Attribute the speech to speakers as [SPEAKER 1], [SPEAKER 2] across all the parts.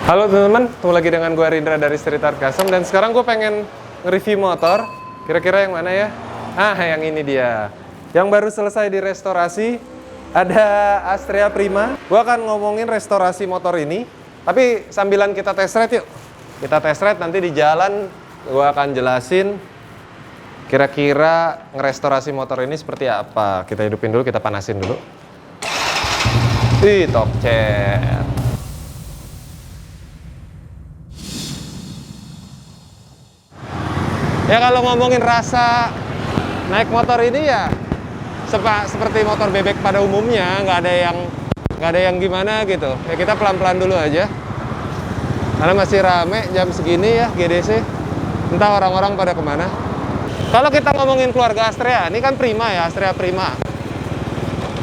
[SPEAKER 1] Halo teman-teman, ketemu lagi dengan gue Rindra dari Street Art Custom. Dan sekarang gue pengen nge-review motor. Kira-kira yang mana ya? Yang ini dia. Yang baru selesai direstorasi. Ada Astrea Prima. Gue akan ngomongin restorasi motor ini. Tapi sambilan kita test ride yuk. Kita test ride, nanti di jalan gue akan jelasin kira-kira ngerestorasi motor ini seperti apa. Kita hidupin dulu, kita panasin dulu. Top chat. Ya kalau ngomongin rasa naik motor ini ya seperti motor bebek pada umumnya, nggak ada yang gimana gitu. Ya kita pelan-pelan dulu aja. Karena masih rame jam segini ya GDC. Entah orang-orang pada kemana. Kalau kita ngomongin keluarga Astrea, ini kan Prima ya, Astrea Prima.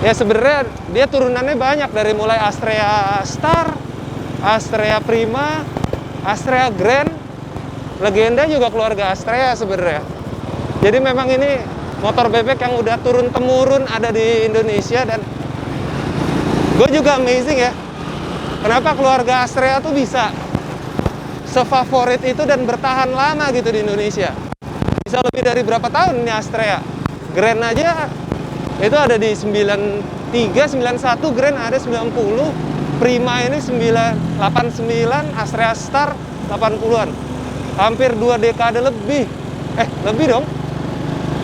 [SPEAKER 1] Ya sebenarnya dia turunannya banyak, dari mulai Astrea Star, Astrea Prima, Astrea Grand. Legenda juga keluarga Astrea sebenarnya. Jadi memang ini motor bebek yang udah turun-temurun ada di Indonesia. Dan gue juga amazing ya, kenapa keluarga Astrea tuh bisa sefavorit itu dan bertahan lama gitu di Indonesia. Bisa lebih dari berapa tahun ini Astrea. Grand aja itu ada di 93, 91, Grand ada 90, Prima ini 89, Astrea Star 80-an. Hampir 2 dekade lebih. Lebih dong.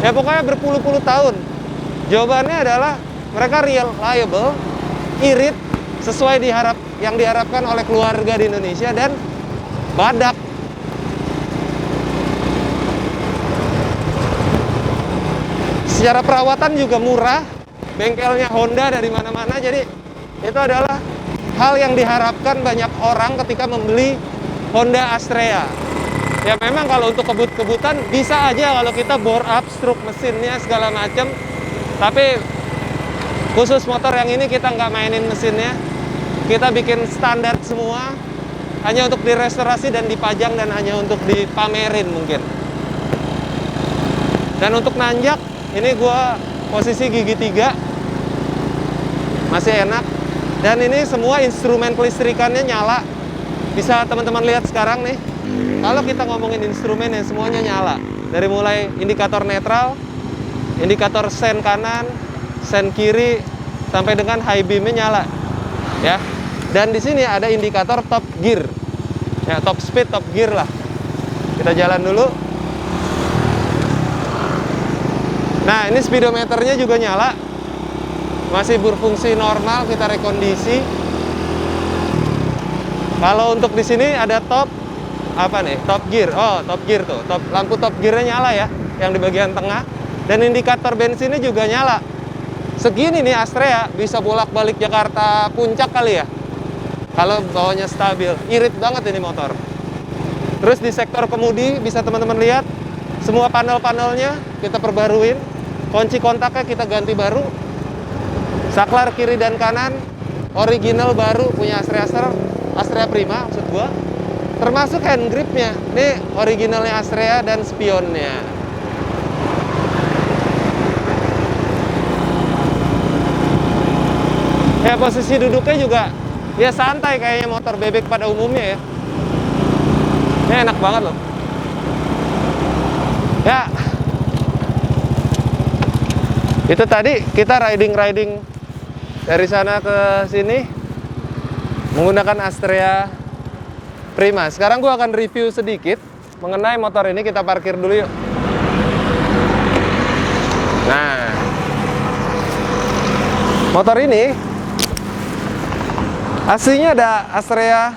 [SPEAKER 1] Ya pokoknya berpuluh-puluh tahun. Jawabannya adalah mereka reliable, irit, sesuai yang diharapkan oleh keluarga di Indonesia, dan badak. Secara perawatan juga murah. Bengkelnya Honda dari mana-mana. Jadi itu adalah hal yang diharapkan banyak orang ketika membeli Honda Astrea. Ya memang kalau untuk kebut-kebutan bisa aja kalau kita bore up stroke mesinnya segala macam. Tapi khusus motor yang ini kita nggak mainin mesinnya. Kita bikin standar semua, hanya untuk direstorasi dan dipajang dan hanya untuk dipamerin mungkin. Dan untuk nanjak, ini gua posisi gigi 3. Masih enak. Dan ini semua instrumen kelistrikannya nyala. Bisa teman-teman lihat sekarang nih. Kalau kita ngomongin instrumen ya semuanya nyala. Dari mulai indikator netral, indikator sen kanan, sen kiri, sampai dengan high beam-nya nyala. Ya. Dan di sini ada indikator top gear. Ya, top speed, top gear lah. Kita jalan dulu. Nah, ini speedometernya juga nyala. Masih berfungsi normal, kita rekondisi. Kalau untuk di sini ada top top gear. Top gear tuh. Lampu top gear-nya nyala ya, yang di bagian tengah. Dan indikator bensinnya juga nyala. Segini nih Astrea bisa bolak-balik Jakarta Puncak kali ya. Kalau bawahnya stabil. Irit banget ini motor. Terus di sektor kemudi bisa teman-teman lihat, semua panel-panelnya kita perbaruin. Kunci kontaknya kita ganti baru. Saklar kiri dan kanan original baru punya Astrea Prima maksud gua. Termasuk hand gripnya, ini originalnya Astrea dan spionnya. Ya posisi duduknya juga ya santai kayaknya motor bebek pada umumnya ya. Ini enak banget loh. Ya, itu tadi kita riding dari sana ke sini menggunakan Astrea Prima. Sekarang gue akan review sedikit mengenai motor ini. Kita parkir dulu yuk. Nah, motor ini aslinya ada Astrea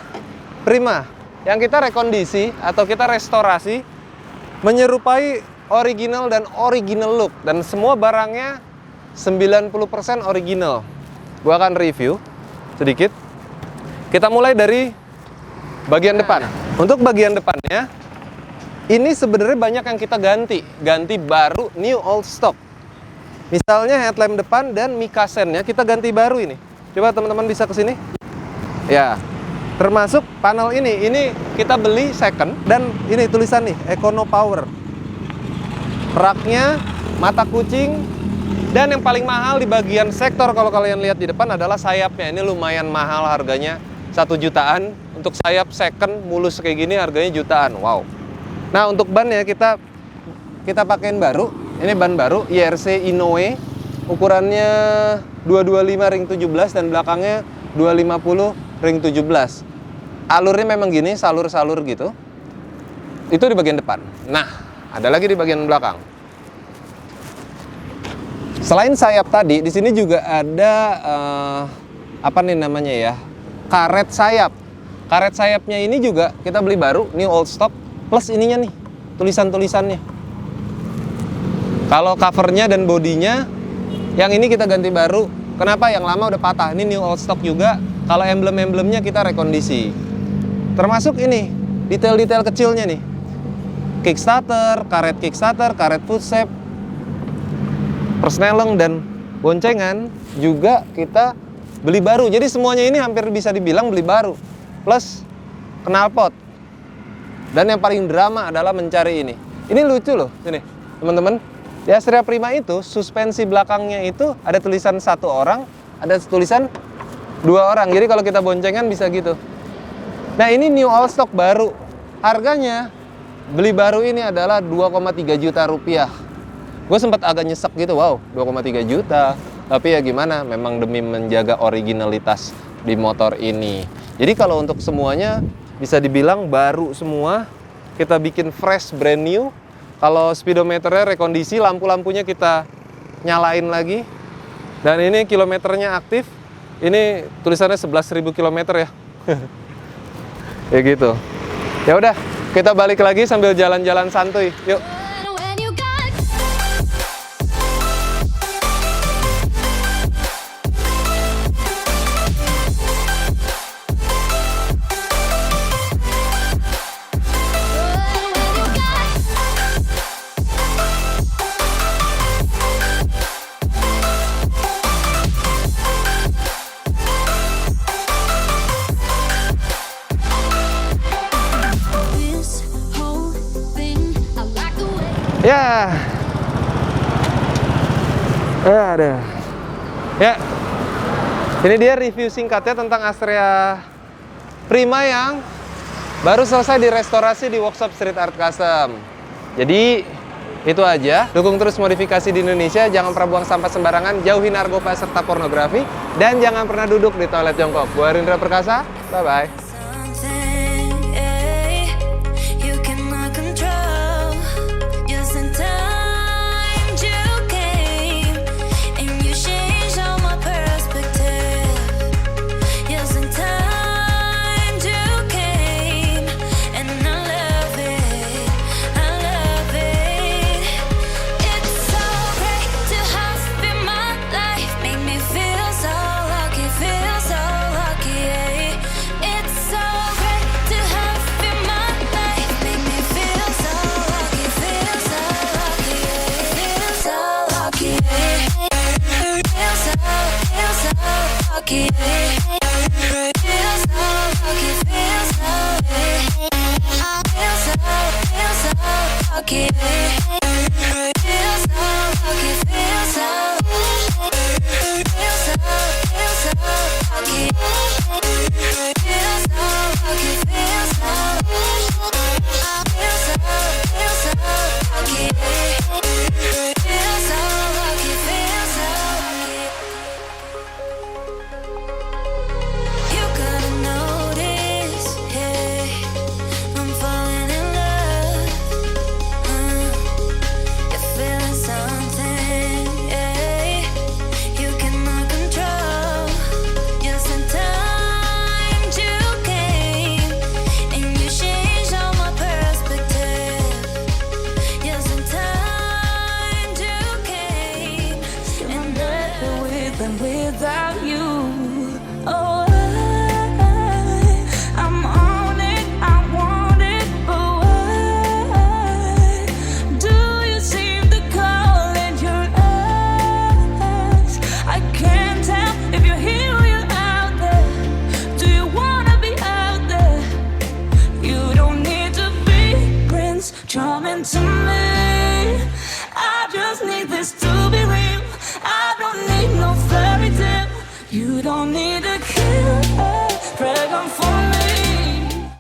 [SPEAKER 1] Prima yang kita rekondisi atau kita restorasi menyerupai original dan original look, dan semua barangnya 90% original. Gue akan review sedikit. Kita mulai dari bagian depan. Untuk bagian depannya, ini sebenarnya banyak yang kita ganti baru, new old stock. Misalnya headlamp depan dan mikasennya kita ganti baru ini. Coba teman-teman bisa ke sini. Ya, termasuk panel ini kita beli second, dan ini tulisan nih Econo Power. Raknya mata kucing, dan yang paling mahal di bagian sektor kalau kalian lihat di depan adalah sayapnya. Ini lumayan mahal harganya. 1 jutaan. Untuk sayap second mulus kayak gini harganya jutaan. Wow. Nah, untuk ban ya kita pakein baru. Ini ban baru IRC Inoue. Ukurannya 225 ring 17 dan belakangnya 250 ring 17. Alurnya memang gini, salur-salur gitu. Itu di bagian depan. Nah, ada lagi di bagian belakang. Selain sayap tadi, di sini juga ada apa nih namanya ya? Karet sayap. Karet sayapnya ini juga kita beli baru, new old stock, plus ininya nih, tulisan-tulisannya. Kalau covernya dan bodinya, yang ini kita ganti baru. Kenapa? Yang lama udah patah. Ini new old stock juga. Kalau emblem-emblemnya kita rekondisi. Termasuk ini, detail-detail kecilnya nih. Kickstarter, karet footstep, persneleng dan boncengan juga kita beli baru. Jadi semuanya ini hampir bisa dibilang beli baru. Plus knalpot. Dan yang paling drama adalah mencari ini. Ini lucu loh, sini teman-teman. Di Astrea Prima itu suspensi belakangnya itu ada tulisan 1 orang, ada tulisan 2 orang. Jadi kalau kita boncengan bisa gitu. Nah, ini new all stock baru. Harganya beli baru ini adalah 2,3 juta rupiah. Gue sempat agak nyesek gitu, wow 2,3 juta. Tapi ya gimana, memang demi menjaga originalitas di motor ini. Jadi kalau untuk semuanya bisa dibilang baru semua. Kita bikin fresh, brand new. Kalau speedometernya rekondisi, lampu-lampunya kita nyalain lagi. Dan ini kilometernya aktif. Ini tulisannya 11.000 kilometer ya. Ya gitu. Ya udah, kita balik lagi sambil jalan-jalan santuy. Yuk. Ya, ada. Ya, ini dia review singkatnya tentang Astrea Prima yang baru selesai direstorasi di workshop Street Art Custom. Jadi itu aja. Dukung terus modifikasi di Indonesia. Jangan pernah buang sampah sembarangan. Jauhi narkoba serta pornografi. Dan jangan pernah duduk di toilet jongkok. Gua Rindra Perkasa. Bye bye.
[SPEAKER 2] Without you, oh, I'm on it, I want it, but why do you seem to call in your eyes? I can't tell if you're here or you're out there. Do you wanna be out there? You don't need to be Prince Charming to me. I just need this to be real. I don't need no fairy tale. You don't need a killer. come for me.